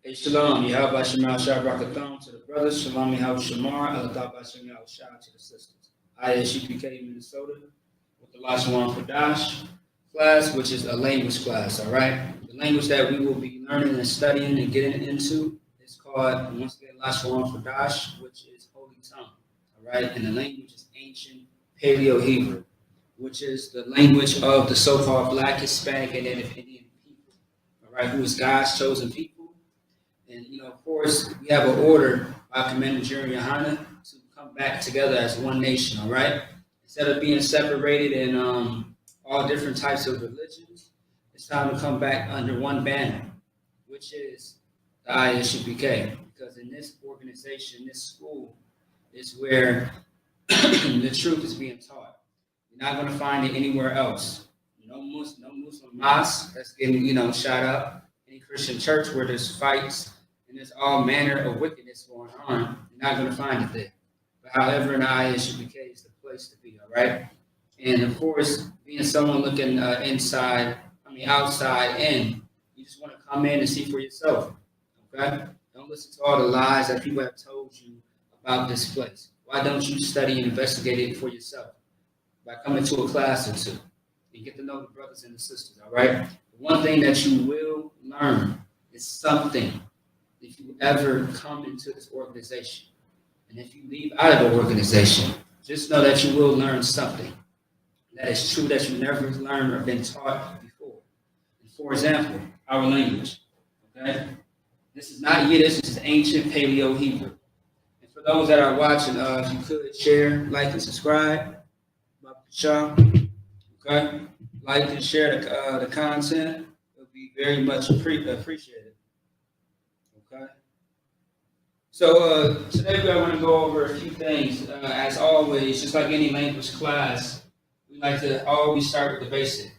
Hey, shalom, Yahweh Shemar Shabbat to the brothers, shalom, Yahweh Shemar, Alatah Bashem Yahweh Shah to the sisters. I is UPK Minnesota with the Lashawan Qadash class, which is a language class, all right? The language that we will be learning and studying and getting into is called, once again, Lashawan Qadash, which is Holy Tongue, all right? And the language is ancient Paleo-Hebrew, which is the language of the so-called Black, Hispanic, and Native Indian people, all right, who is God's chosen people. And, of course, we have an order by Commander Jerry Yohana to come back together as one nation, all right? Instead of being separated in all different types of religions, it's time to come back under one banner, which is the ISUPK. Because in this organization, this school, is where the truth is being taught. You're not going to find it anywhere else. No Muslim mosque that's getting, shot up. Any Christian church where there's fights and there's all manner of wickedness going on, you're not going to find it there. But however, in the ISUPK is the place to be, all right? And of course, being someone looking outside in, you just want to come in and see for yourself, okay? Don't listen to all the lies that people have told you about this place. Why don't you study and investigate it for yourself by coming to a class or two and get to know the brothers and the sisters, all right? The one thing that you will learn is something if you ever come into this organization. And if you leave out of the organization, just know that you will learn something that is true that you never learned or been taught before. And for example, our language, okay? This is not Yiddish, this is ancient Paleo-Hebrew. And for those that are watching, if you could share, like, and subscribe, okay? Like and share the content. It would be very much appreciated. Okay. So today we want to go over a few things. As always, just like any language class, we like to always start with the basic.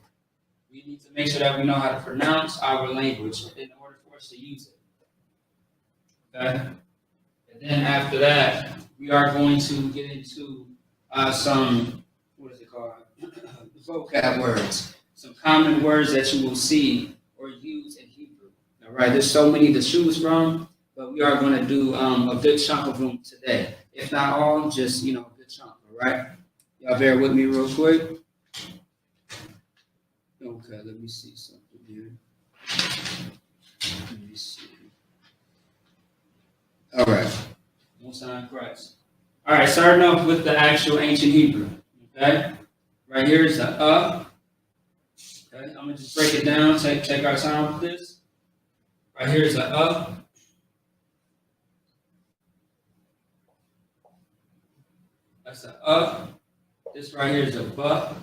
We need to make sure that we know how to pronounce our language in order for us to use it. Okay. And then after that, we are going to get into some, what is it called? Vocab words. Some common words that you will see or use in Hebrew. All right, there's so many to choose from, but we are going to do a good chunk of them today. If not all, just, a good chunk, all right? Y'all bear with me real quick. Okay, let me see something here. Let me see. All right. Most High Christ. All right, starting off with the actual ancient Hebrew, okay? Right here is the Okay, I'm going to just break it down, take our time with this. Right here is a That's a This right here is a ba.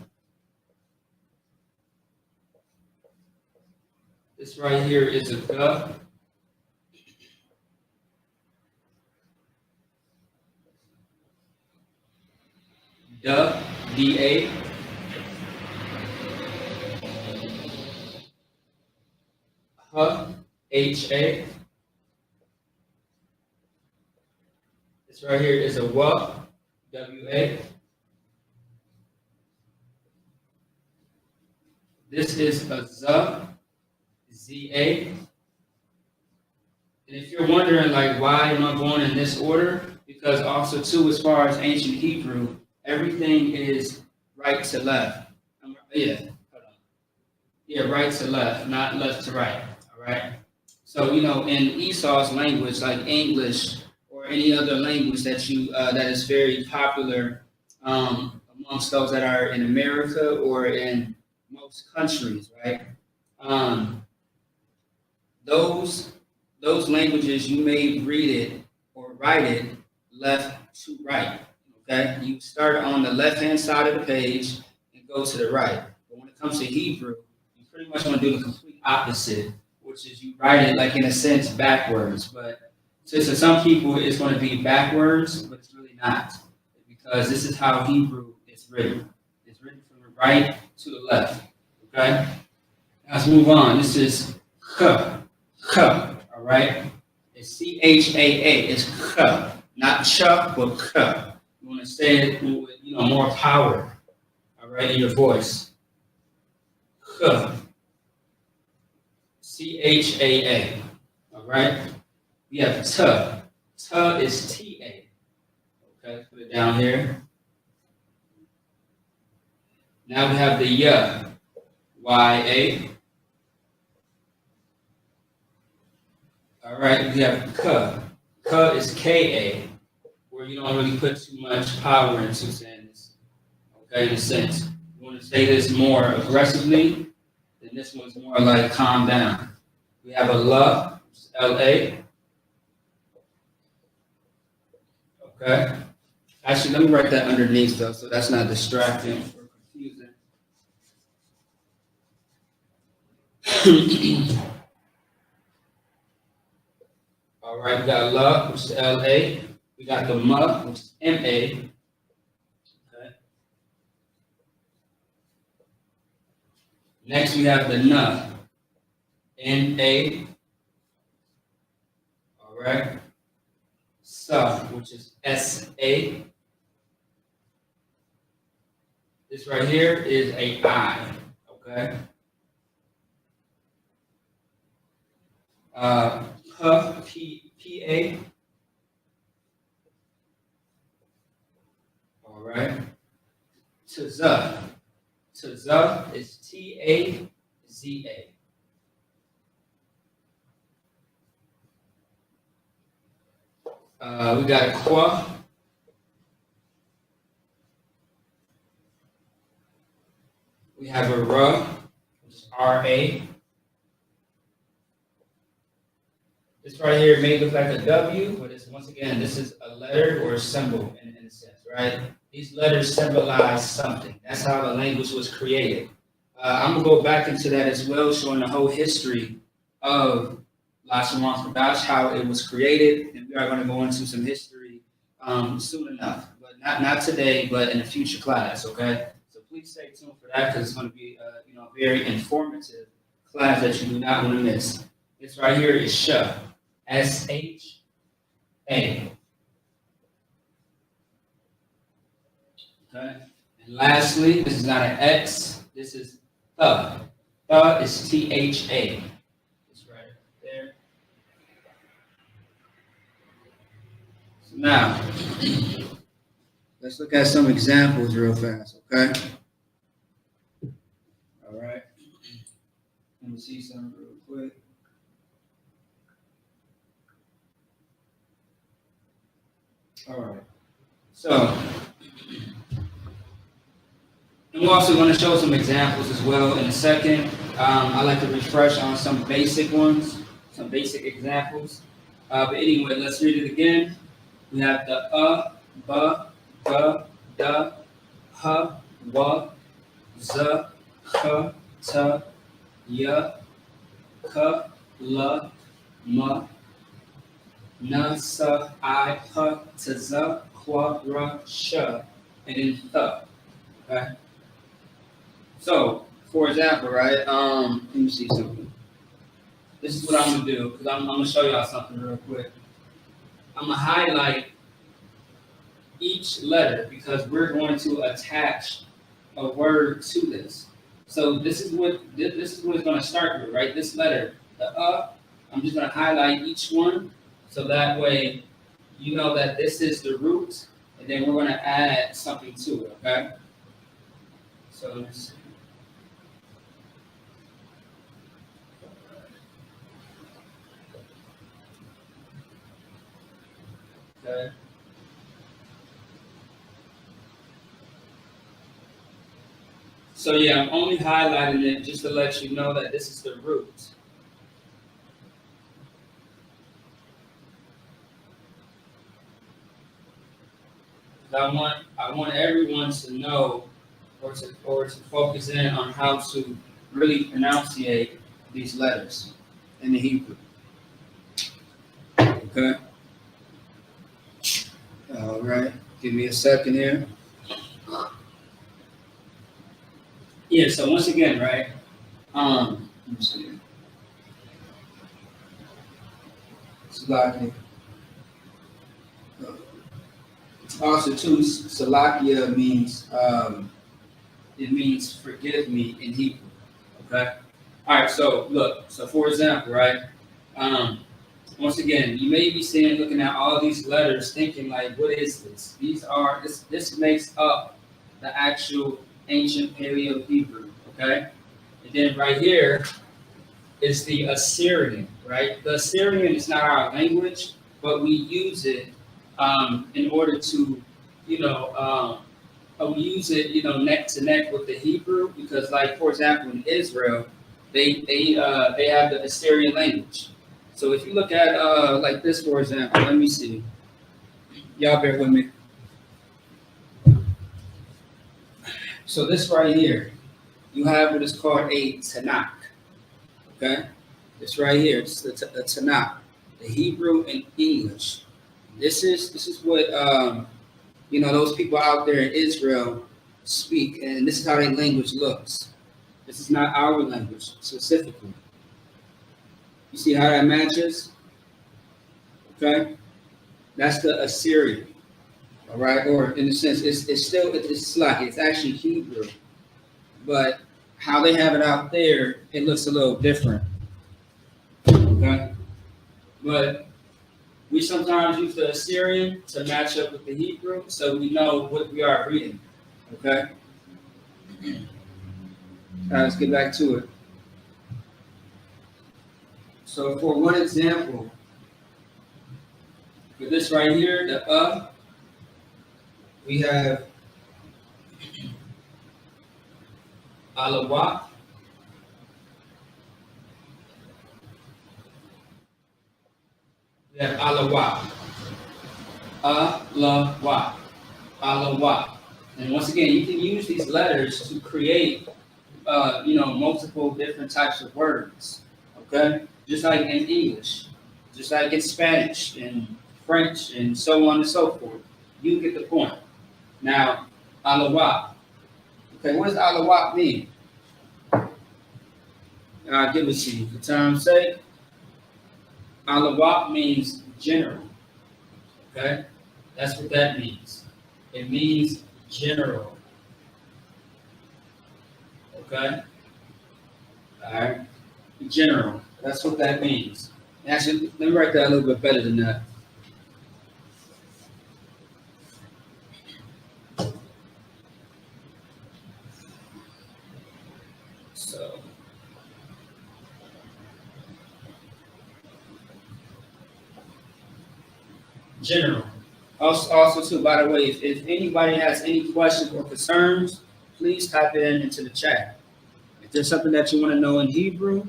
This right here is a ga. Da, D-A. Ha, H-A. This right here is a wa, W-A. This is a za, Z-A. And if you're wondering, why am I going in this order? Because also, too, as far as ancient Hebrew, everything is right to left. Hold on. Yeah, right to left, not left to right. All right. So, in Esau's language, like English or any other language that is very popular amongst those that are in America or in most countries, right? Those languages, you may read it or write it left to right. Okay, you start on the left-hand side of the page and go to the right. But when it comes to Hebrew, you pretty much want to do the complete opposite, which is you write it in a sense backwards. But to some people, it's going to be backwards, but it's really not, because this is how Hebrew is written. It's written from the right to the left. Okay, let's move on. This is k, all right? It's C-H-A-A. It's k, not ch, but k. You want to say it with, more power, all right, in your voice. K. C-H-A-A, all right? We have T. T is T-A. Okay, put it down here. Now we have the Y. Y-A. All right, we have K. K is K-A, where you don't really put too much power into saying this. Okay, in a sense. You want to say this more aggressively, then this one's more like calm down. We have a L, L-A. Okay. Actually, let me write that underneath though, so that's not distracting or confusing. All right, we got L, which is L-A. We got the M, which is M-A. Okay. Next, we have the N, N-A. All right. S, which is S-A. This right here is a I. Okay. P-A. All right. Tza. Tza is T-A-Z-A. We got a Qua. We have a Ra, which is R-A. This right here may look like a W, but it's, once again, this is a letter or a symbol in a sense, right? These letters symbolize something. That's how the language was created. I'm going to go back into that as well, showing the whole history of Lashawan Qadash, how it was created, and we are going to go into some history soon enough, but not today, but in a future class, okay? So please stay tuned for that because it's going to be a very informative class that you do not want to miss. This right here is Sh, S-H-A. Okay, and lastly, this is not an X, this is Th. Th is T-H-A. It's right there. So now, let's look at some examples real fast, okay? All right. Let me see something real quick. All right. So, and we're also going to show some examples as well in a second. I like to refresh on some basic ones, some basic examples. But anyway, let's read it again. We have the B, G, D, H, W, Z, H, T, Y, K, L, M, N, S, I, P, T, Z, Qua, R, Sh, and then Th. Okay. So, for example, right? Let me see something. This is what I'm gonna do because I'm gonna show y'all something real quick. I'm gonna highlight each letter because we're going to attach a word to this. So this is what it's going to start with, right? This letter, the I'm just going to highlight each one so that way you know that this is the root, and then we're going to add something to it. Okay. So let's see. Okay. So yeah, I'm only highlighting it just to let you know that this is the root. I want everyone to know or to focus in on how to really pronunciate these letters in the Hebrew. Okay. All right. Give me a second here. Yeah. So once again, right? Let me see. Salakia. Also, too, Salakia means it means forgive me in Hebrew. Okay. All right. So look. So for example, right? Once again, you may be seeing, looking at all these letters, thinking like, what is this? This makes up the actual ancient Paleo Hebrew, okay? And then right here is the Assyrian, right? The Assyrian is not our language, but we use it in order to, we use it, neck to neck with the Hebrew, because, like, for example, in Israel, they have the Assyrian language. So if you look at like this, for example, let me see. Y'all bear with me. So this right here, you have what is called a Tanakh. Okay, this right here, it's the Tanakh, the Hebrew and English. This is what those people out there in Israel speak, and this is how their language looks. This is not our language specifically. You see how that matches? Okay, that's the Assyrian. All right, or in a sense, it's Slack. It's actually Hebrew, but how they have it out there, it looks a little different. Okay, but we sometimes use the Assyrian to match up with the Hebrew, so we know what we are reading. Okay, all right, let's get back to it. So for one example, for this right here, the we have alawat. We have alawat. Alawat. Alawat. And once again, you can use these letters to create, multiple different types of words. Okay? Just like in English, just like in Spanish and French and so on and so forth. You get the point. Now, alawat. Okay, what does alawat mean? I'll give it to you for time's sake. Alawat means general. Okay? That's what that means. It means general. Okay? Alright? General. That's what that means. Actually, let me write that a little bit better than that. So, general. Also, too, by the way, if anybody has any questions or concerns, please type it into the chat. If there's something that you want to know in Hebrew,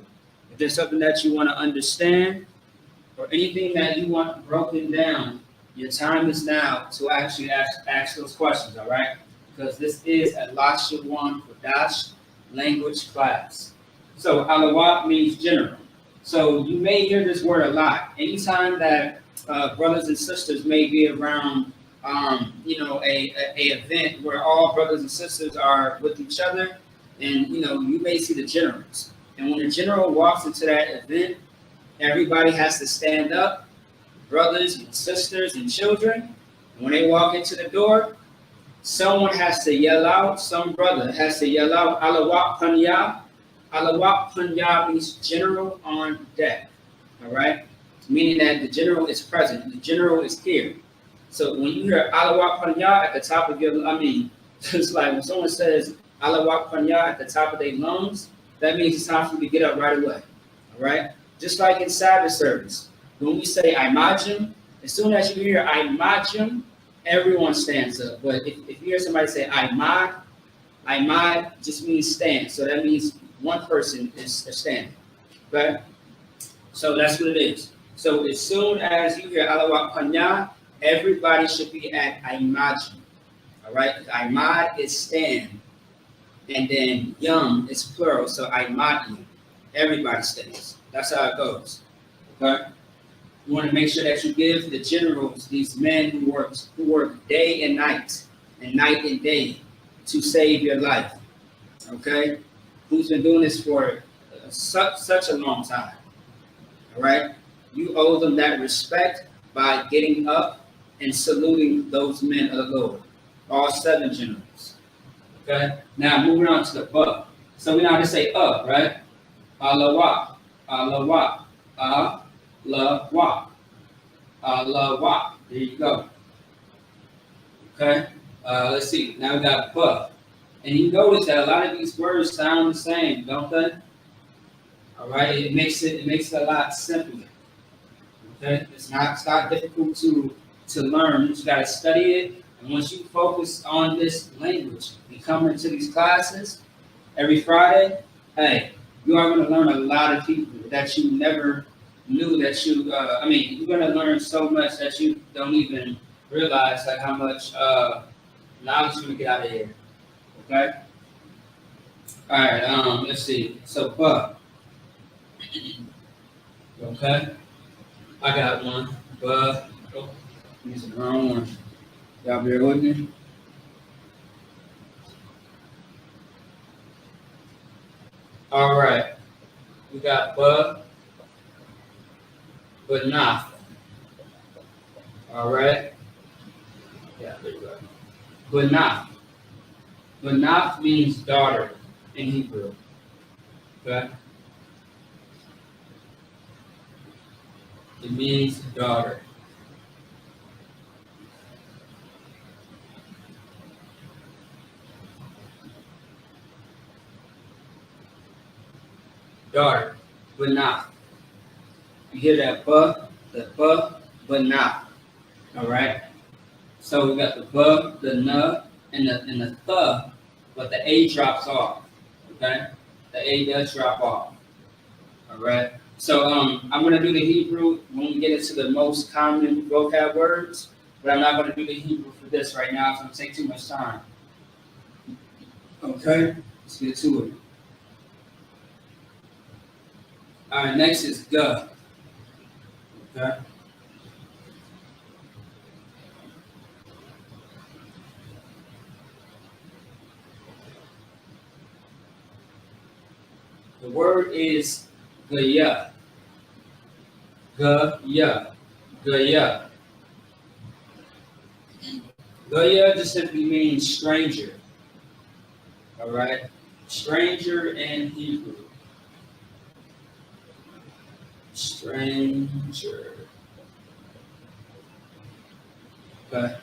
if there's something that you want to understand, or anything that you want broken down, your time is now to actually ask those questions, all right? Because this is a Lashawan Qadash language class. So, alawat means general. So, you may hear this word a lot. Anytime that brothers and sisters may be around, a event where all brothers and sisters are with each other, and, you may see the generals. And when the general walks into that event, everybody has to stand up, brothers and sisters and children. And when they walk into the door, someone has to yell out, some brother has to yell out, alawat panya. Alawat panya means general on deck, all right? Meaning that the general is present, the general is here. So when you hear alawat panya at the top of your, it's like when someone says alawat panya at the top of their lungs, that means it's time for you to get up right away, all right? Just like in Sabbath service, when we say imajim, as soon as you hear imajim, everyone stands up. But if you hear somebody say imad just means stand. So that means one person is standing, okay? So that's what it is. So as soon as you hear alawat panya, everybody should be at imajim, all right? Imad is stand, and then yum is plural, so imad, everybody stands. That's how it goes. Okay? You want to make sure that you give the generals, these men who work day and night and day to save your life. Okay? Who's been doing this for such a long time. All right? You owe them that respect by getting up and saluting those men of the Lord. All 7 generals. Okay? Now moving on to the buck. So we now just say right? Alawat. Alawat. Lashawan. Lashawan. There you go. Okay. Let's see. Now we got buh. And you notice that a lot of these words sound the same, don't they? All right. It makes it a lot simpler. Okay. It's not difficult to learn. You just gotta study it. And once you focus on this language and come into these classes every Friday, hey, you are going to learn a lot of people that you never knew that you. You're going to learn so much that you don't even realize like how much knowledge you're going to get out of here. Okay. All right. Let's see. So, but. Okay. I got one. But. Oh, I'm using the wrong one. Y'all bear with me. All right. We got but not. All right. Yeah, there you go. But not. But not means daughter in Hebrew. Okay. It means daughter. Daughter, but not. You hear that but not. All right. So we got the the na, and the th, but the a drops off. Okay, the a does drop off. All right. So I'm gonna do the Hebrew when we get into the most common vocab words, but I'm not gonna do the Hebrew for this right now. It's gonna take too much time. Okay. Let's get to it. All right, next is the. Okay. The word is gaya. Gaya. Gaya. Gaya just simply means stranger. All right. Stranger in Hebrew. Stranger. Okay.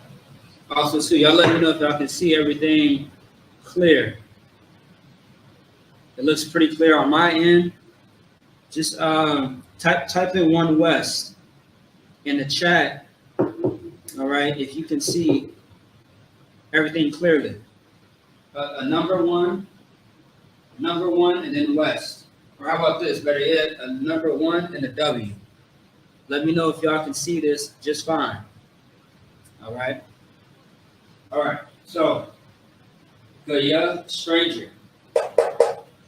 Also, too, y'all let me know if y'all can see everything clear. It looks pretty clear on my end. Just type in One West in the chat. All right, if you can see everything clearly. A number one, and then West. Or how about this? Better yet, a number one and a W. Let me know if y'all can see this just fine. All right. All right. So, Gaya, stranger.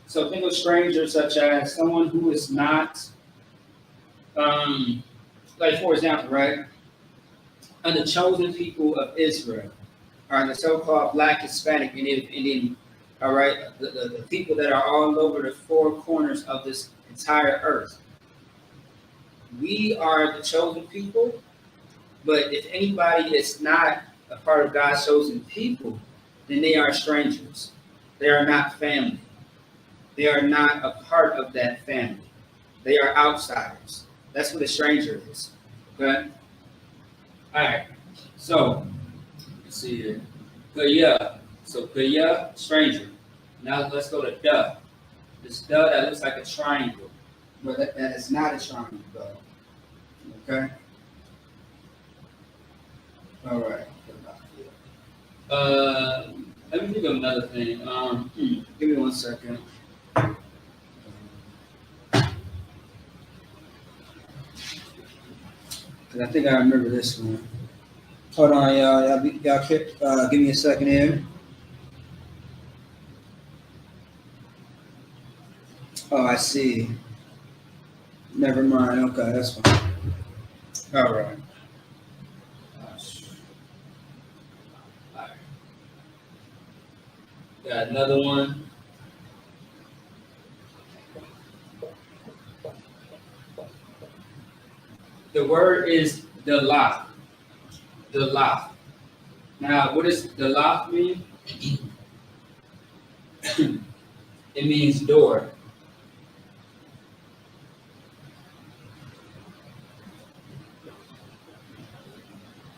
So think of stranger such as someone who is not, like for example, right? Are the chosen people of Israel, are the so-called Black, Hispanic, and Indian, all right, the people that are all over the four corners of this entire earth. We are the chosen people, but if anybody is not a part of God's chosen people, then they are strangers. They are not family. They are not a part of that family. They are outsiders. That's what a stranger is. Okay? All right. So, let's see here. Gaya. So, Gaya, stranger. Now let's go to duh. This duh that looks like a triangle. But that is not a triangle, though. Okay? All right. Let me think of another thing. Give me 1 second. Because I think I remember this one. Hold on, y'all. Y'all give me a second here. Oh, I see. Never mind. Okay, that's fine. All right. Got another one. The word is dalaf. Dalaf. Now, what does dalaf mean? It means door.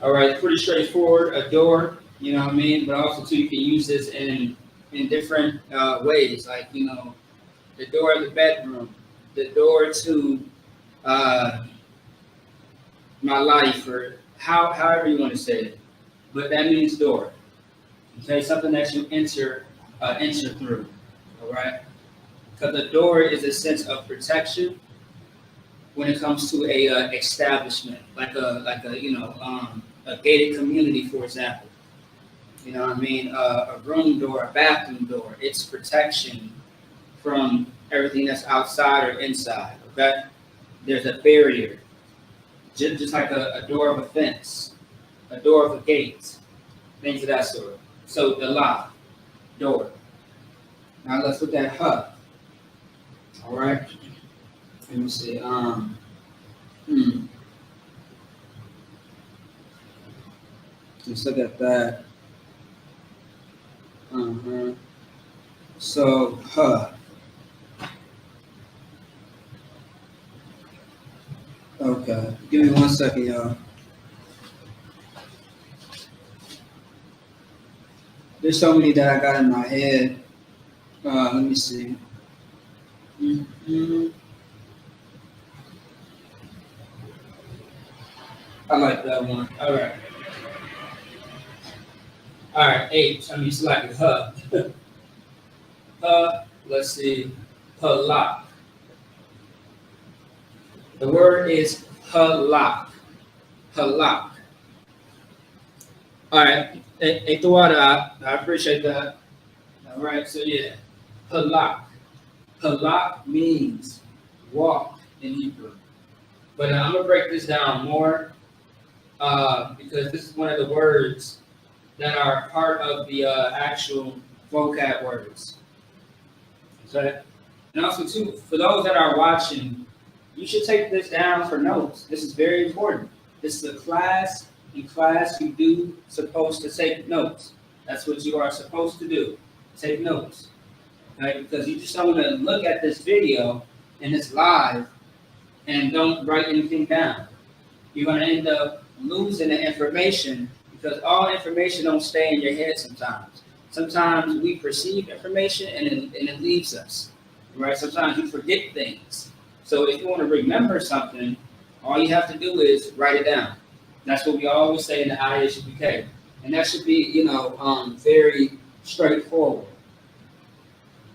All right, pretty straightforward. A door, you know what I mean? But also too, you can use this in different ways, like the door of the bedroom, the door to uh, my life, or however you want to say it. But that means door. Okay, something that you enter through. All right, because the door is a sense of protection when it comes to a establishment, like a a gated community, for example. You know what I mean? A room door, a bathroom door. It's protection from everything that's outside or inside. Okay, there's a barrier, just like a door of a fence, a door of a gate, things of that sort. So the lock, door. Now let's look at hub. All right. Let me see. Let's look at that. So hub. Okay. Give me 1 second, y'all. There's so many that I got in my head. Let me see. I like that one. All right. All right. H. I mean, it's like a hub. Let's see. Halak. The word is halak. Halak. All right. Hey, I appreciate that. All right. So yeah, halak. Halak means walk in Hebrew. But I'm gonna break this down more because this is one of the words that are part of the actual vocab words. Okay. And also too, for those that are watching, you should take this down for notes. This is very important. This is a class. In class, you do supposed to take notes. That's what you are supposed to do. Take notes. Okay? Because you just don't want to look at this video and it's live and don't write anything down. You're going to end up losing the information because all information don't stay in your head sometimes. Sometimes we perceive information and it leaves us. Right? Sometimes you forget things. So if you want to remember something, all you have to do is write it down. That's what we always say in the ISUPK. And that should be, very straightforward.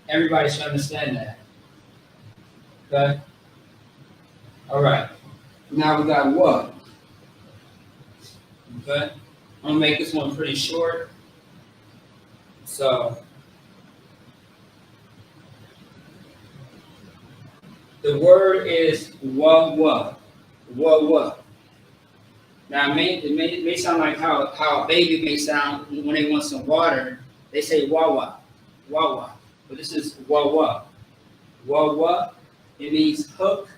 Everybody should understand that. Okay? All right. Now we got what? Okay? I'm going to make this one pretty short. So, the word is wa. Now, it may sound like how a baby may sound when they want some water. They say wawa. But this is wawa. Wawa, it means hook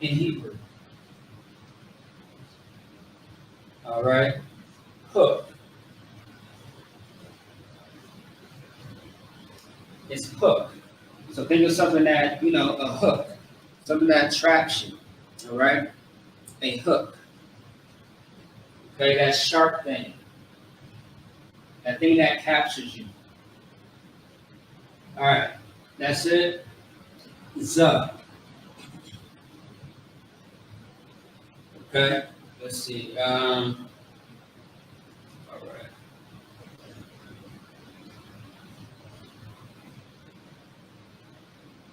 in Hebrew. All right? Hook. It's hook. So think of something that, a hook. Something that traps you. All right? A hook. Okay, that sharp thing. That thing that captures you. All right, that's it. Z. Okay, let's see. All right.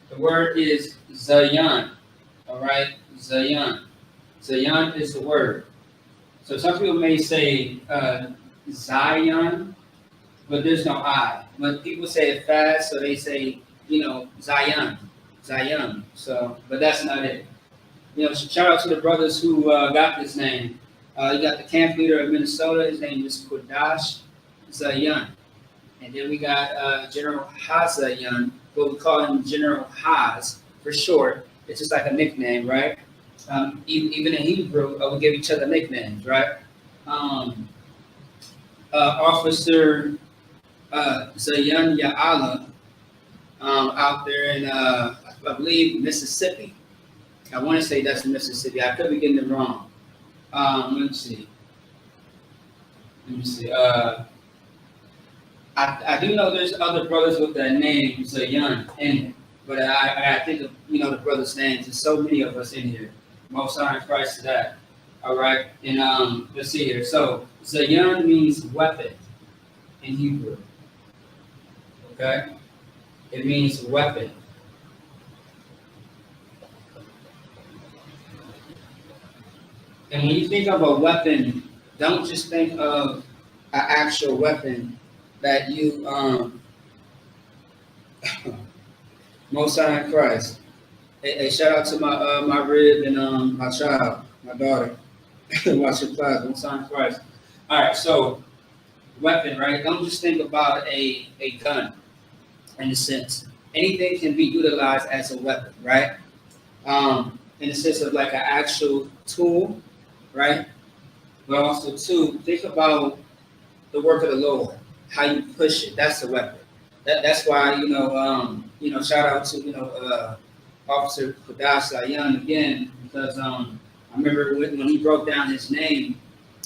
The word is Zayan. All right, Zayan. Zayan is the word. So some people may say Zion, but there's no I. But people say it fast, so they say, Zion. So, but that's not it. Shout out to the brothers who got this name. You got the camp leader of Minnesota. His name is Qadash Zion. And then we got General Hazayan, but we call him General Haz for short. It's just like a nickname, right? Even in Hebrew, we give each other nicknames, right? Officer Zayan Ya'ala out there in, I believe, Mississippi. I want to say that's Mississippi. I could be getting it wrong. Let's see. Let me see. I do know there's other brothers with that name, Zayan, in it. But I think of, the brothers' names. There's so many of us in here. Most honor in Christ to that. All right. And let's see here. So Zayan means weapon in Hebrew. Okay? It means weapon. And when you think of a weapon, don't just think of an actual weapon that you Most High in Christ. Hey, shout out to my rib and my child, my daughter. Watch your class, Most High in Christ. All right, so weapon, right? Don't just think about a gun in a sense. Anything can be utilized as a weapon, right? In the sense of like an actual tool, right? But also too, think about the work of the Lord, how you push it. That's a weapon. That's why shout out to Officer Qadash Young again, because I remember when he broke down his name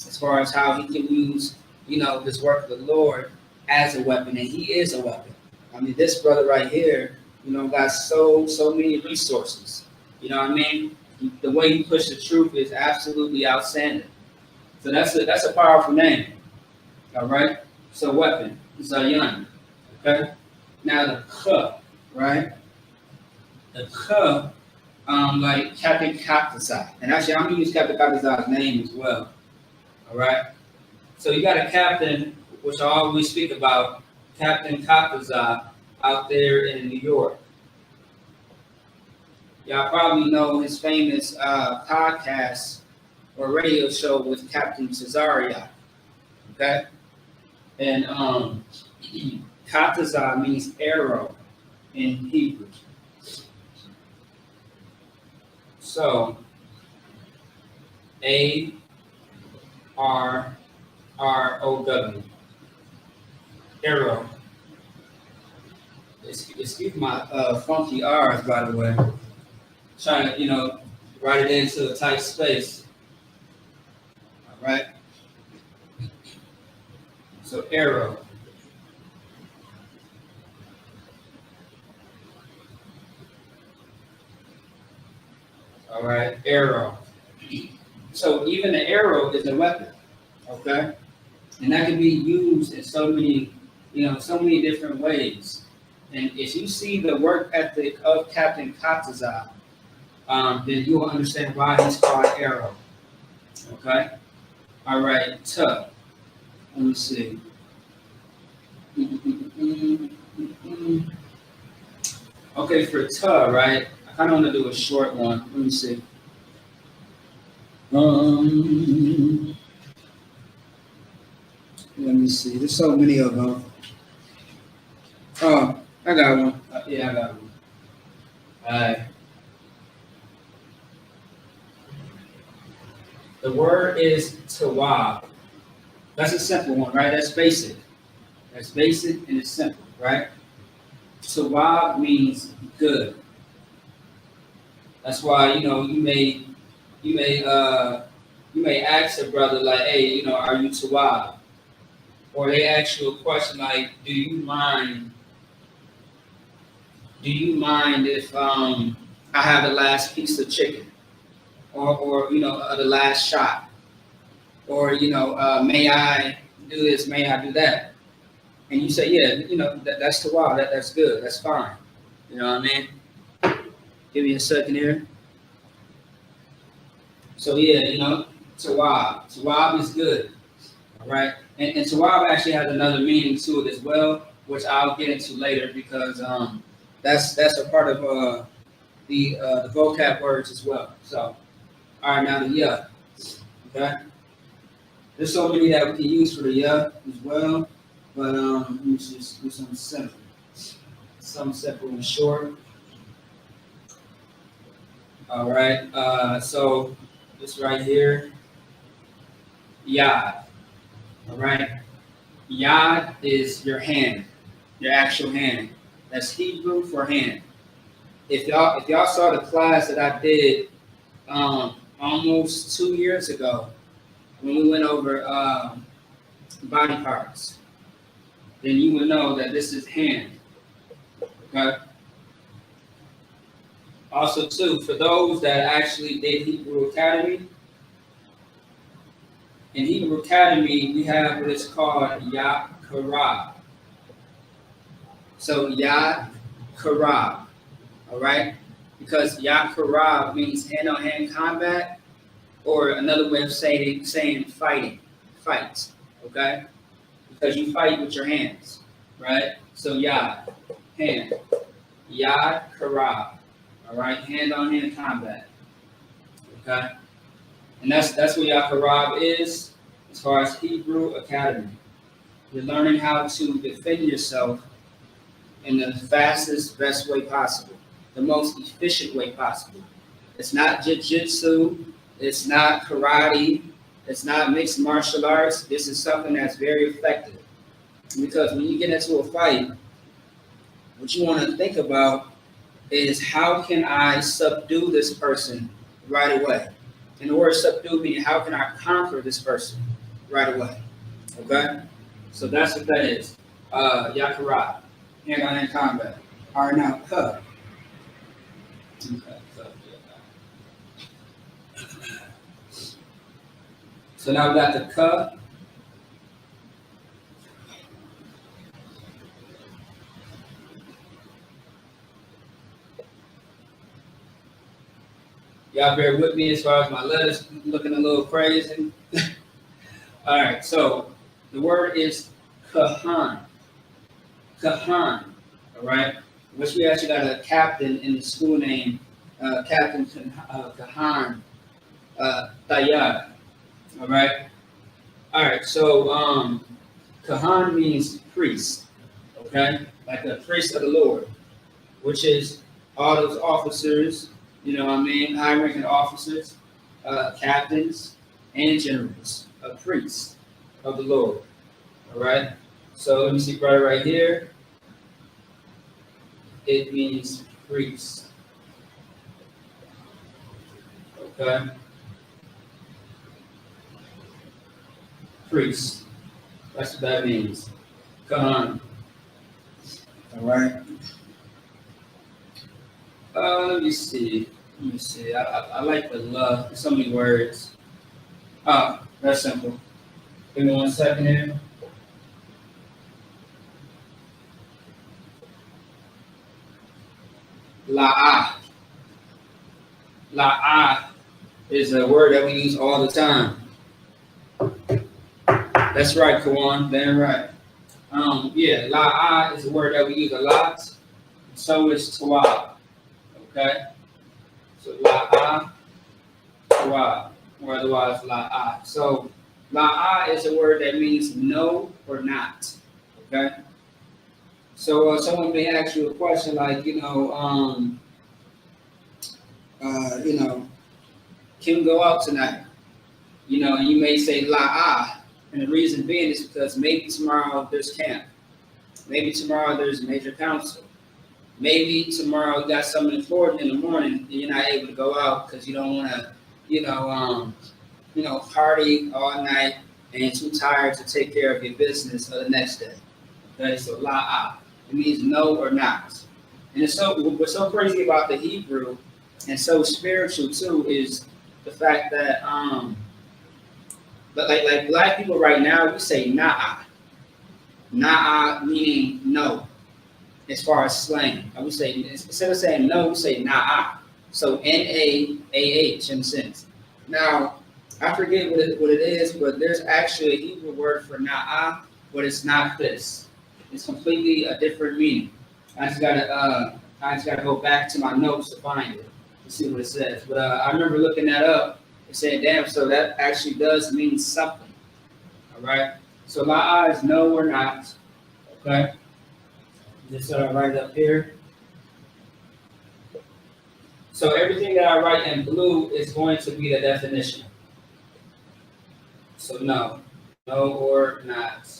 as far as how he can use this work of the Lord as a weapon, and he is a weapon. I mean, this brother right here, got so many resources. You know what I mean? The way he pushed the truth is absolutely outstanding. So that's a powerful name. All right. So weapon, Zayan. Okay. Now the cup, right? The cup, like Captain Kaptazai. And actually, I'm gonna use Captain Kaptazai's name as well. All right. So you got a captain, which I always speak about, Captain Kaptazai, out there in New York. Y'all probably know his famous podcast or radio show with Captain Cesario. Okay. And Katazah means arrow in Hebrew. So ARROW, arrow. Excuse my funky R's, by the way. Trying to write it into a tight space. All right. So arrow. All right, arrow. So even the arrow is a weapon, okay? And that can be used in so many different ways. And if you see the work ethic of Captain Katazah, then you will understand why he's called arrow. Okay? All right, Let me see. Okay, for right? I kind of want to do a short one. Let me see. Let me see. There's so many of them. Oh, I got one. Yeah, I got one. All right. The word is tawab. That's a simple one, right? That's basic. That's basic and it's simple, right? Tawab means good. That's why you may ask a brother like, hey, are you tawab? Or they ask you a question like, do you mind if I have the last piece of chicken, or the last shot, or may I do this, may I do that? And you say, yeah, that's tawab, that's good, that's fine. You know what I mean? Give me a second here. So yeah, tawab. Tawab is good. All right. And tawab actually has another meaning to it as well, which I'll get into later because that's a part of the vocab words as well. So all right, now the yeah. Okay. There's so many that we can use for the yeah as well. But let me just do something simple. Something simple and short. All right. So this right here, yad. All right. Yad is your hand, your actual hand. That's Hebrew for hand. If y'all saw the class that I did almost 2 years ago, when we went over body parts, then you would know that this is hand. Okay. Also, too, for those that actually did Hebrew Academy, in Hebrew Academy, we have what is called Yad Karab. So Yad Karab, all right? Because Yad Karab means hand-on-hand combat, or another way of saying fighting, fight, okay? Because you fight with your hands, right? So Yad, hand, Yad Karab, all right? Hand-on-hand combat, okay? And that's what Yad Karab is as far as Hebrew Academy. You're learning how to defend yourself in the fastest, best way possible, the most efficient way possible. It's not jiu-jitsu, it's not karate, it's not mixed martial arts. This is something that's very effective. Because when you get into a fight, what you want to think about is how can I subdue this person right away? And the word subdue means how can I conquer this person right away? Okay? So that's what that is. Yakara, hand-on-hand combat. All right, now, cut. Okay, so now we got the cut. Y'all bear with me as far as my letters looking a little crazy. All right, so the word is kahan. Kahan, all right? Which we actually got a captain in the school name, Captain Kahan Tayar, all right? All right, so Kahan means priest, okay? Like a priest of the Lord, which is all those officers, you know what I mean, high-ranking officers, captains, and generals, a priest of the Lord, all right? So let me see right here. It means priest, okay? Priest, that's what that means. Kahan, all right? Let me see. I like the love. So many words. Oh, that's simple. Give me 1 second here. La'ah. La'ah is a word that we use all the time. That's right, Kawan. Damn right. Yeah, la'ah is a word that we use a lot. So is tawab. Okay? So la'ah, tawab, or otherwise la'ah. So la'ah is a word that means no or not. Okay? So someone may ask you a question like, can we go out tonight? And you may say la'ah. And the reason being is because maybe tomorrow there's camp. Maybe tomorrow there's major council. Maybe tomorrow you got something important in the morning and you're not able to go out because you don't want to, party all night and you're too tired to take care of your business for the next day. Okay, so la'ah. It means no or not. And what's so crazy about the Hebrew and so spiritual too is the fact that like black people right now, we say na'ah. Na'ah meaning no, as far as slang. I would say, instead of saying no, we say na'ah. So N-A-A-H in a sense. Now, I forget what it is, but there's actually a Hebrew word for na'ah, but it's not this. It's completely a different meaning. I just gotta go back to my notes to find it, to see what it says. But I remember looking that up and saying, damn, so that actually does mean something. All right? So la'ah is no or not. Okay? Just write it up here. So everything that I write in blue is going to be the definition. So no or not.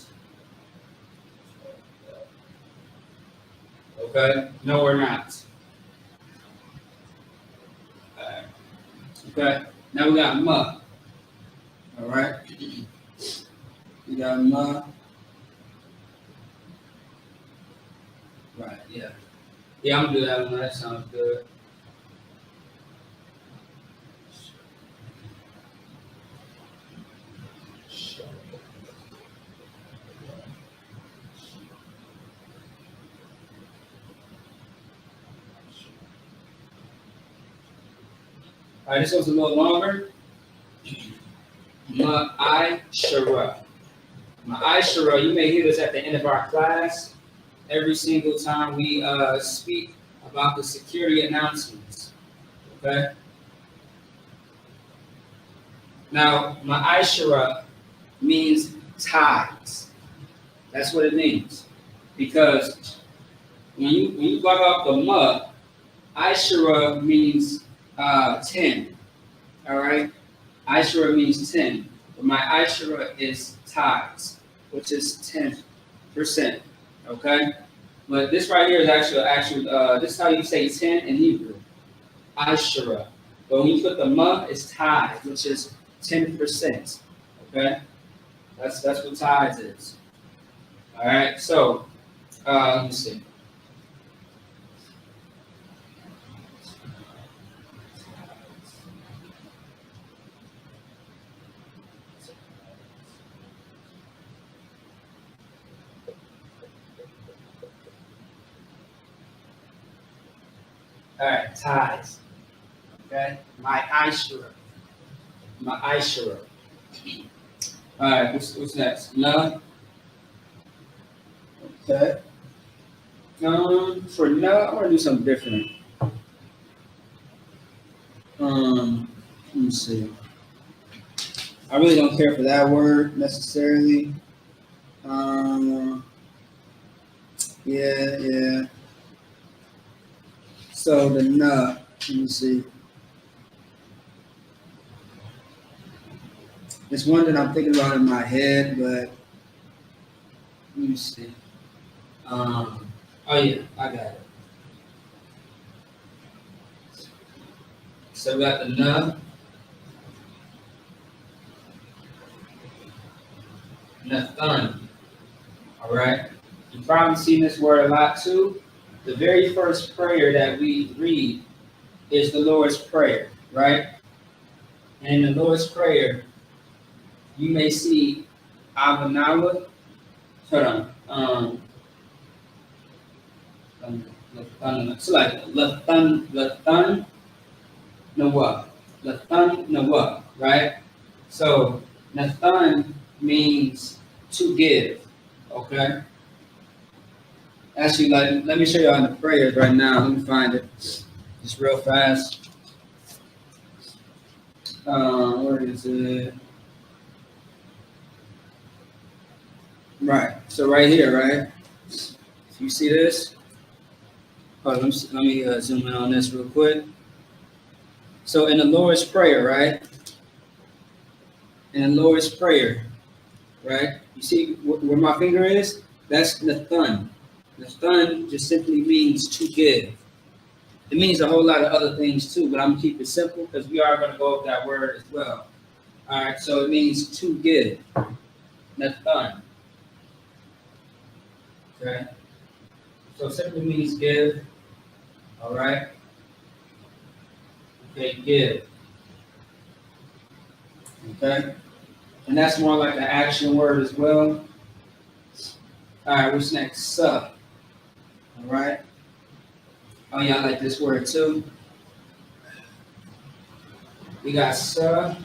Okay, no or not. Okay, now we got ma. All right. We got ma. Right, yeah. Yeah, I'm gonna do that one. That sounds good. All right, this one's a little longer. Ma'ashara. Ma'ashara, you may hear this at the end of our class every single time we speak about the security announcements. Okay? Now, Ma'ashara means tithes. That's what it means. Because when you brought up the ma, Ashara means 10. All right? Ashara means 10. But my Ashara is tithes, which is 10%. Okay? But this right here is actually this is how you say 10 in Hebrew. Ashara. But when you put the ma, it's tithes, which is 10%. Okay? That's what tithes is. All right, so let me see. All right, tithes. Okay, my Ishura. All right, what's next? No. Okay. For no, I want to do something different. Let me see. I really don't care for that word necessarily. Yeah. So the nut, let me see. It's one that I'm thinking about in my head, but let me see. Oh yeah, I got it. So we got the nut, Nathan. All right. You've probably seen this word a lot too. The very first prayer that we read is the Lord's Prayer, right? And in the Lord's Prayer, you may see Avanawa. Hold on. So like Lathan Nawa, right? So Nathan means to give. Okay. Actually, let me show you all the prayers right now. Let me find it just real fast. Where is it? Right. So right here, right? If you see this, let me zoom in on this real quick. So in the Lord's Prayer, right? In the Lord's Prayer, right? You see where my finger is? That's Nathan. Nathan just simply means to give. It means a whole lot of other things too, but I'm gonna keep it simple because we are gonna go with that word as well. All right, so it means to give. Nathan. Okay. So simply means give. All right. Okay, give. Okay. And that's more like an action word as well. All right, what's next? Sup. All right. Oh, yeah, I like this word too. We got sup.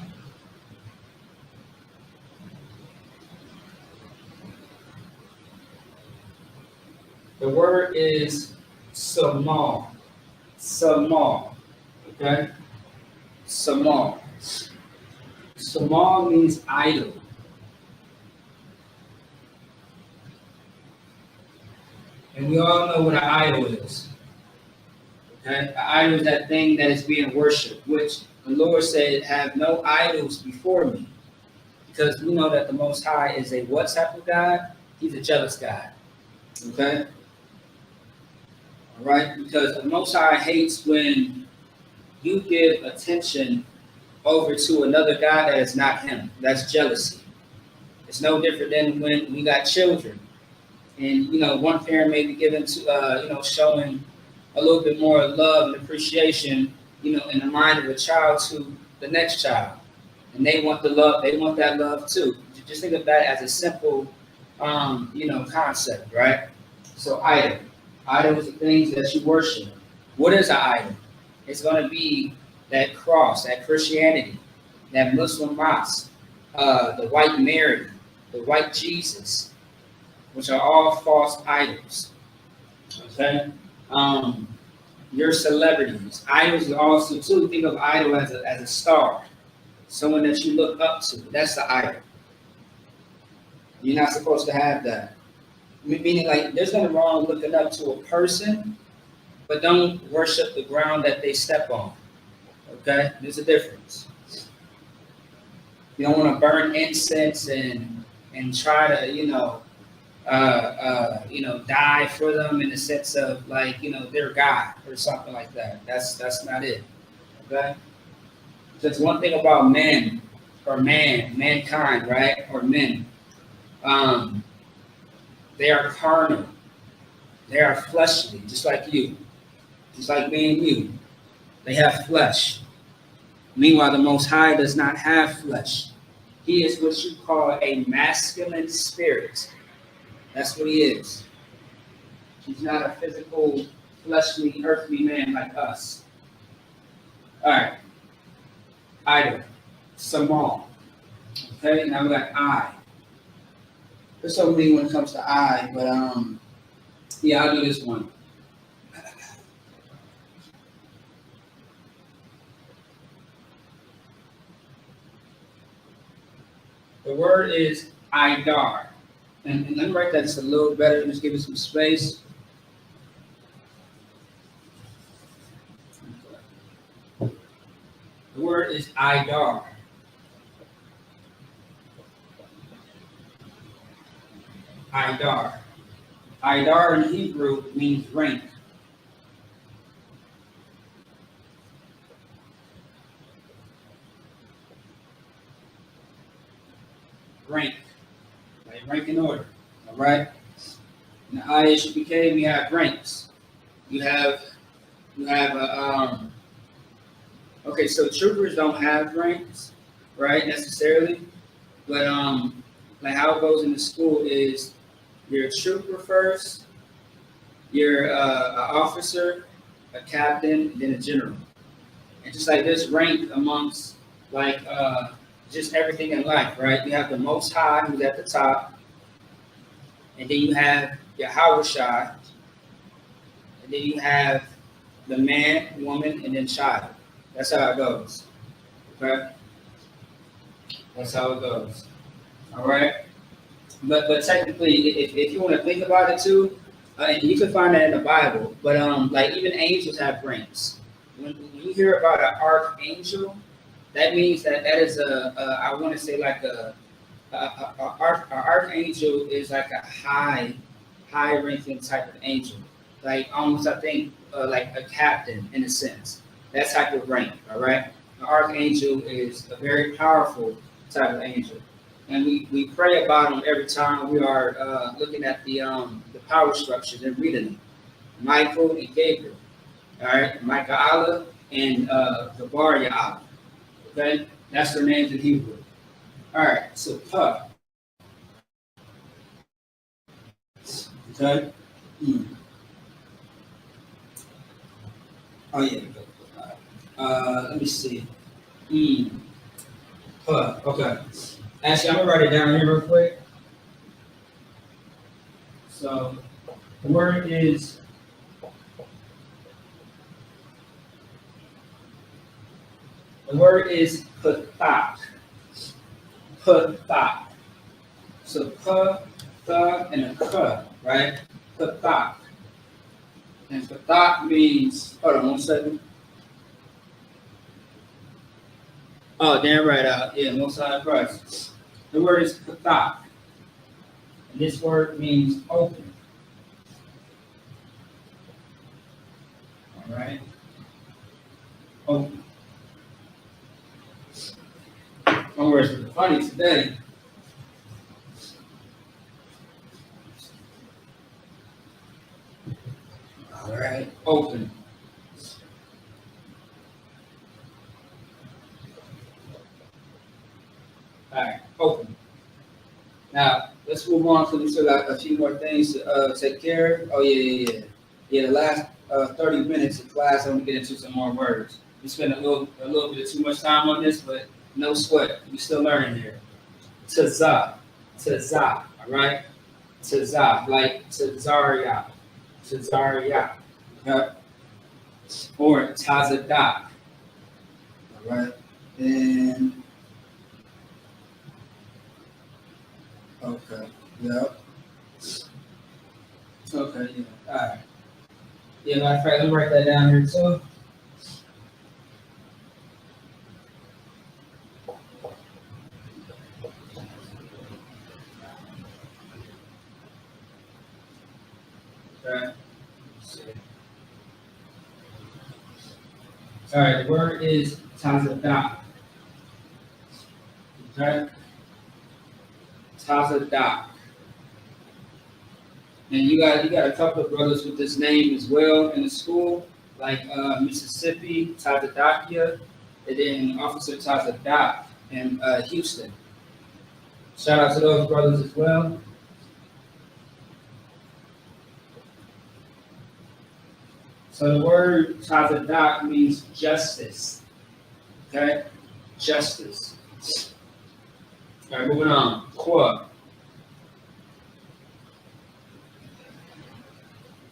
The word is samal. Samal. Okay? Samal. Samal means idol. And we all know what an idol is. Okay? An idol is that thing that is being worshipped, which the Lord said, have no idols before me. Because we know that the Most High is a what type of God? He's a jealous God. Okay? All right? Because the Most High hates when you give attention over to another God that is not him. That's jealousy. It's no different than when we got children. And, one parent may be given to, showing a little bit more love and appreciation, in the mind of a child to the next child. And they want the love, they want that love too. Just think of that as a simple, concept, right? So idol. Idols are things that you worship. What is an idol? It's going to be that cross, that Christianity, that Muslim mosque, the white Mary, the white Jesus, which are all false idols. Okay? Your celebrities. Idols are also, too, think of idol as a star, someone that you look up to. That's the idol. You're not supposed to have that. Meaning, like, there's nothing wrong looking up to a person, but don't worship the ground that they step on. Okay? There's a difference. You don't want to burn incense and try to, die for them in the sense of like, they're God or something like that. That's not it. Okay? Just one thing about men or mankind, right? Or men. They are carnal. They are fleshly, just like you. Just like me and you. They have flesh. Meanwhile, the Most High does not have flesh. He is what you call a masculine spirit. That's what he is. He's not a physical, fleshly, earthly man like us. All right. Idol. Samal. Okay, now we got I. There's so many when it comes to I, but yeah, I'll do this one. The word is Idar. And let me write that just a little better. Just give it some space. The word is Idar. Idar. Idar in Hebrew means rank. Rank. Like rank in order. All right? In the ISUPK, we have ranks. You have okay, so troopers don't have ranks, right, necessarily. But like how it goes in the school is you're a trooper first, you're an officer, a captain, and then a general. And just like this rank amongst like just everything in life, right? You have the Most High who's at the top, and then you have Yahweh, and then you have the man, woman, and then child. That's how it goes. Okay? That's how it goes. All right? But technically, if you want to think about it too, and you can find that in the Bible, but like even angels have ranks. When you hear about an archangel, that means that is I want to say like a archangel is like a high ranking type of angel, like almost I think like a captain in a sense. That type of rank. All right, an archangel is a very powerful type of angel. And we pray about them every time we are looking at the power structures and reading them. Michael and Gabriel. All right, Michael and Gabar Ya'ala. Okay, that's their names in Hebrew. All right, so Pa. Okay. Oh yeah. Let me see. Pa. Okay. Actually, I'm gonna write it down here real quick. So the word is pathak. Pathak. So pa, tha, and a ka, right? Pathak. And pathak means, hold on one second. Oh, damn right out. Yeah, Most High Christ. The word is pathak. And this word means open. All right? Open. My words are funny today. right? Open. All right, open. Now, let's move on because we still got a few more things to take care of. Oh, yeah. Yeah, the last 30 minutes of class, I'm going to get into some more words. We spent a little bit of too much time on this, but no sweat. We're still learning here. Tazah. Tazah, all right? Tazah, like Tazaria. Tazaria. Okay? Or Tazadak. All right? And, okay. Yep. Okay, yeah. All right. Yeah, matter of fact, let me write that down here too. Okay. All right, the word is tazadak. Okay. Tazadak. And you got a couple of brothers with this name as well in the school, like Mississippi, Tazadakia, and then Officer Tazadak in Houston. Shout out to those brothers as well. So the word Tazadak means justice. Okay? Justice. All right, moving on. Qua.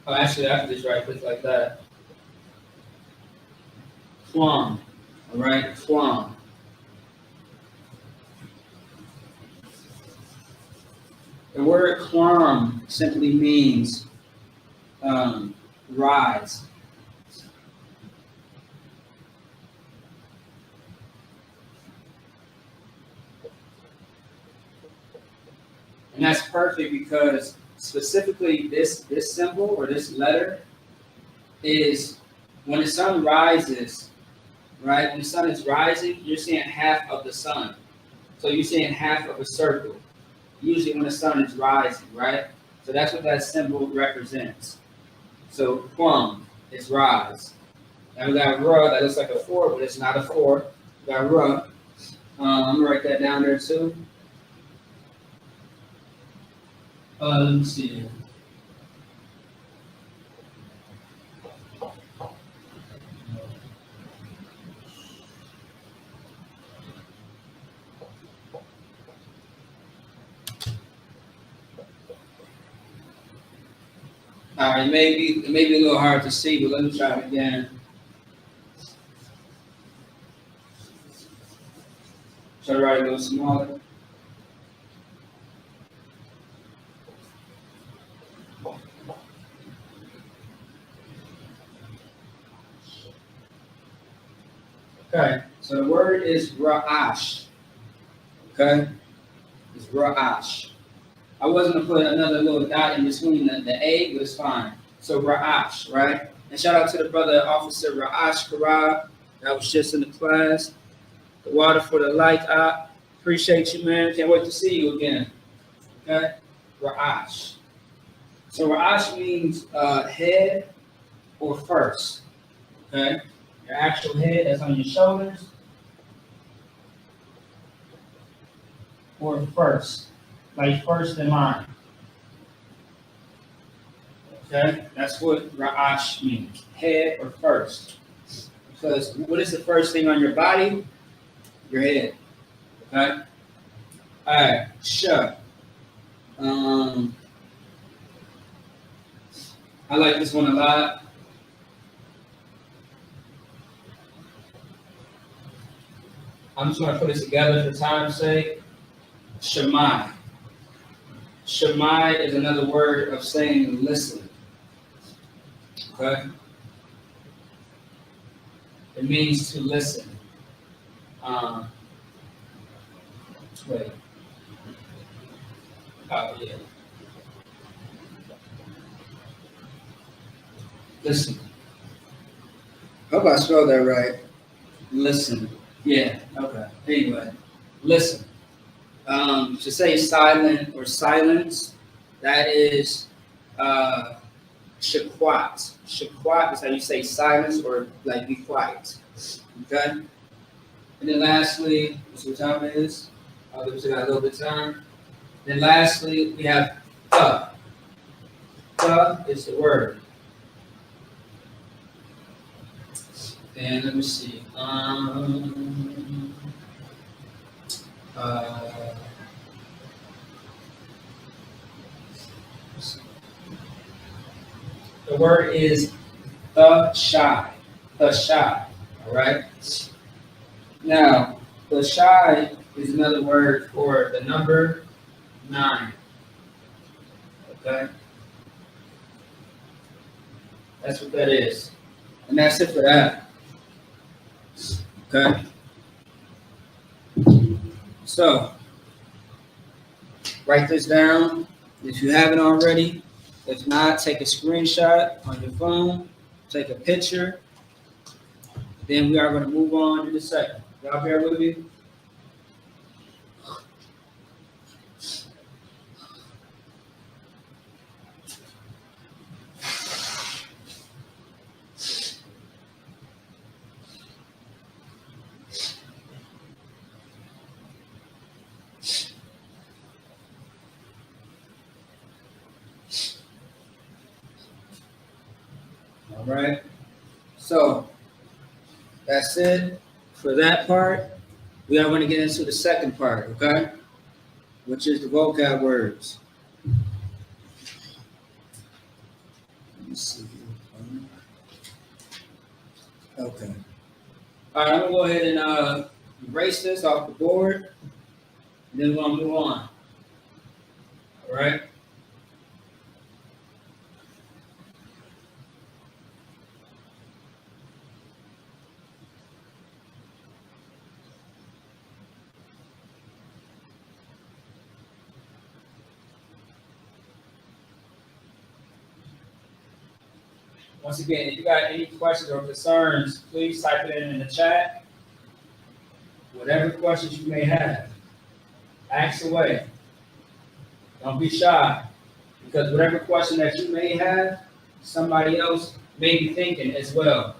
Oh, actually, after this, right, it's like that. Quam. All right, quam. The word quam simply means rise. And that's perfect because specifically this symbol or this letter is when the sun rises, right? When the sun is rising, you're seeing half of the sun. So you're seeing half of a circle. Usually when the sun is rising, right? So that's what that symbol represents. So quam is rise. And we got ra, that looks like a 4, but it's not a 4. We got ra. I'm gonna write that down there too. Let me see. All right, it may be a little hard to see, but let me try it again. Try to write a little smaller. Okay, so the word is ra'ash. Okay, it's ra'ash. I wasn't gonna put another little dot in between the A, but it's fine. So ra'ash, right? And shout out to the brother Officer Ra'ash Karab that was just in the class. The water for the light. I appreciate you, man. Can't wait to see you again. Okay, ra'ash. So ra'ash means head or first. Okay. Your actual head that's on your shoulders, or first, like first in line. Okay, that's what ra'ash means, head or first. Because what is the first thing on your body? Your head. Okay. All right. Sure. I like this one a lot. I'm just going to put it together for time's sake. Shemai. Shemai is another word of saying listen. Okay? It means to listen. Wait. Oh, yeah. Listen. Hope I spelled that right. Listen. Yeah, okay. Anyway, listen. To say silent or silence, that is shaquat. Shaquat is how you say silence or like be quiet. Okay? And then lastly, this is what time it is. I'll give you a little bit of time. Then lastly, we have the. The is the word. And let me see. The word is the shy. The shy. All right. Now, the shy is another word for the number 9. Okay. That's what that is. And that's it for that. Okay. So, write this down if you haven't already. If not, take a screenshot on your phone, take a picture. Then we are going to move on to the second. Y'all bear with me? All right. So that's it for that part. We are going to get into the second part, okay? Which is the vocab words. Let me see. Okay. All right, I'm going to go ahead and erase this off the board. And then we're going to move on. All right? Once again, if you got any questions or concerns, please type it in the chat. Whatever questions you may have, ask away. Don't be shy, because whatever question that you may have, somebody else may be thinking as well.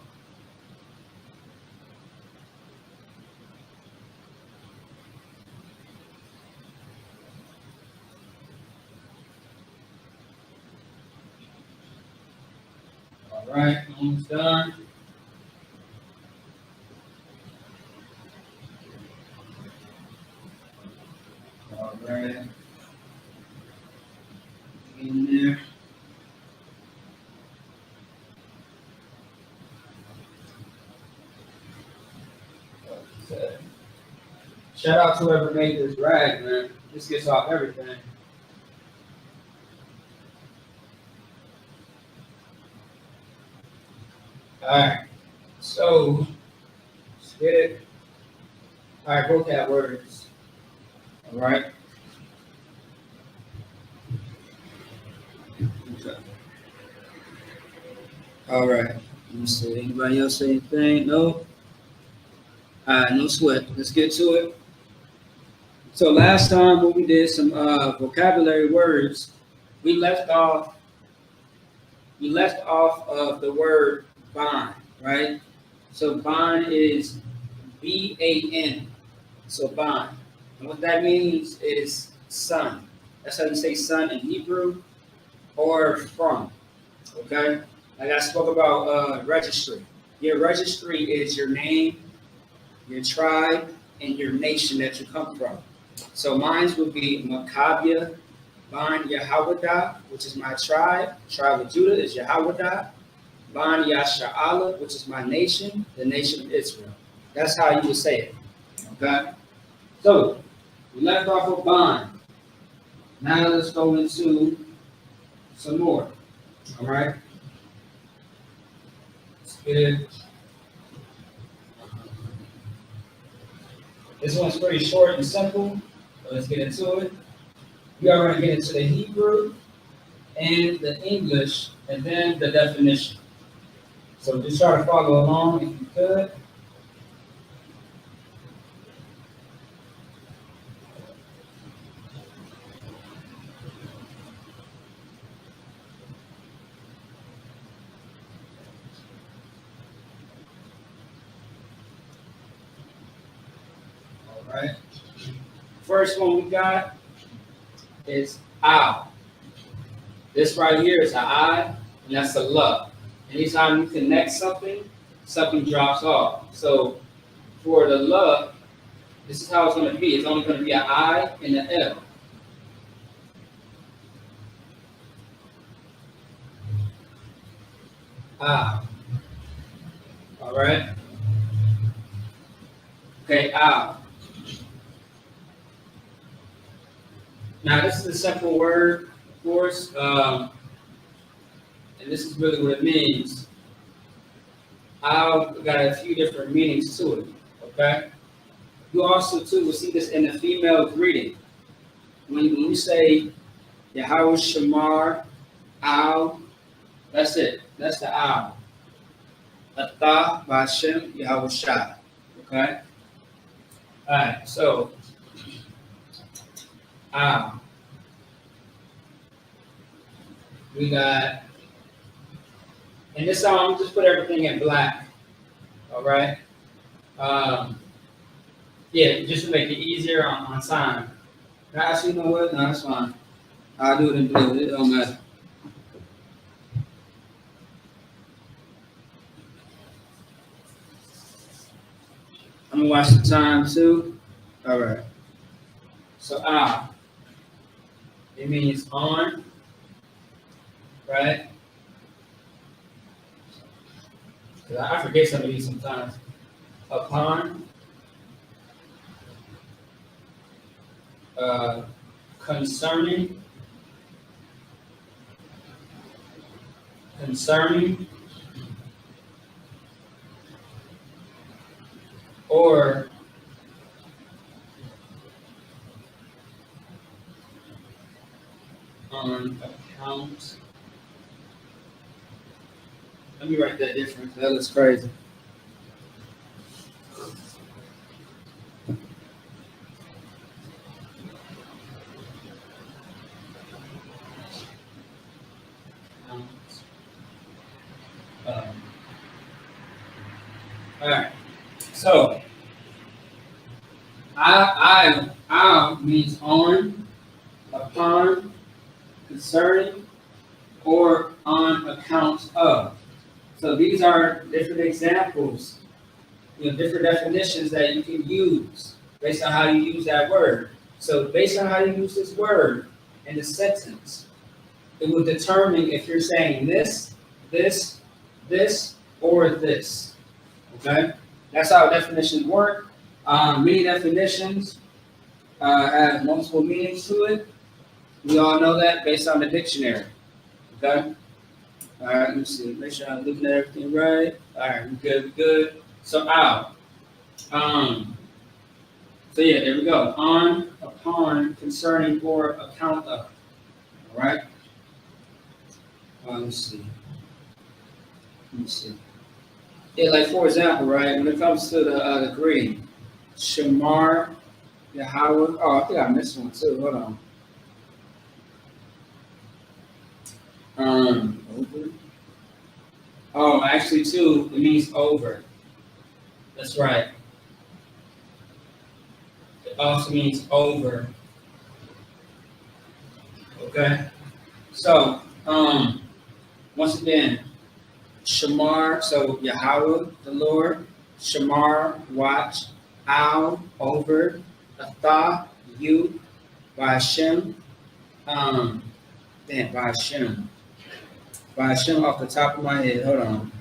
All right, almost done. All right. In there. Okay. Shout out to whoever made this rag, man. This gets off everything. All right. So, let's get it. All right, vocab words. All right. Okay. All right. Let me see. Anybody else say anything? No? All right, no sweat. Let's get to it. So last time when we did some vocabulary words, we left off of the word bond, right? So bond is B-A-N. So bond. And what that means is son. That's how you say son in Hebrew, or from. Okay? Like I spoke about registry. Your registry is your name, your tribe, and your nation that you come from. So mine would be Maccabia, Ban Yahwadah, which is my tribe. Tribe of Judah is Yahwadah. Ban Yasha'ala, which is my nation, the nation of Israel. That's how you would say it. Okay? So, we left off with Ban. Now let's go into some more. All right? Let's get it. This one's pretty short and simple. So let's get into it. We are going to get into the Hebrew and the English, and then the definition. So just try to follow along if you could. All right. First one we got is ow. This right here is an I, and that's a la. Anytime you connect something, something drops off. So for the la, this is how it's going to be. It's only going to be an I and an L. Ah. All right. Okay, ow. Now this is a simple word, of course, and this is really what it means. Ow got a few different meanings to it. Okay. You also too will see this in the female greeting. When we say Yahweh Shamar, ow, that's it. That's the ow. Atah B'Hashem Yahweh Shai. Okay? Alright, so we got, and this time I'm just put everything in black. Alright? Yeah, just to make it easier on time. Actually, you know what? No, that's fine. I'll do it in blue. It don't matter. I'm gonna watch the time too. All right. So it means on, right? I forget some of these sometimes. Upon, concerning, or on account. Let me write that different. That looks crazy. All right. So, I means on, upon, concerning, or on account of. So these are different examples, different definitions that you can use based on how you use that word. So based on how you use this word in the sentence, it will determine if you're saying this, or this. Okay? That's how definitions work. Many definitions have multiple meanings to it. We all know that based on the dictionary. Okay? All right, let me see. Make sure I'm looking at everything right. All right, we're good. So, ow. So, yeah, there we go. On, upon, concerning, or account of. All right? Let's see. Yeah, like for example, right, when it comes to the green, Shamar, Yahweh. Oh, I think I missed one too. Hold on. Over. Oh, actually, too, it means over. That's right. It also means over. Okay. So, once again, Shamar, so Yahweh, the Lord, Shamar, watch, Al, over, Atah, you, B'Hashem, B'Hashem off the top of my head, hold on.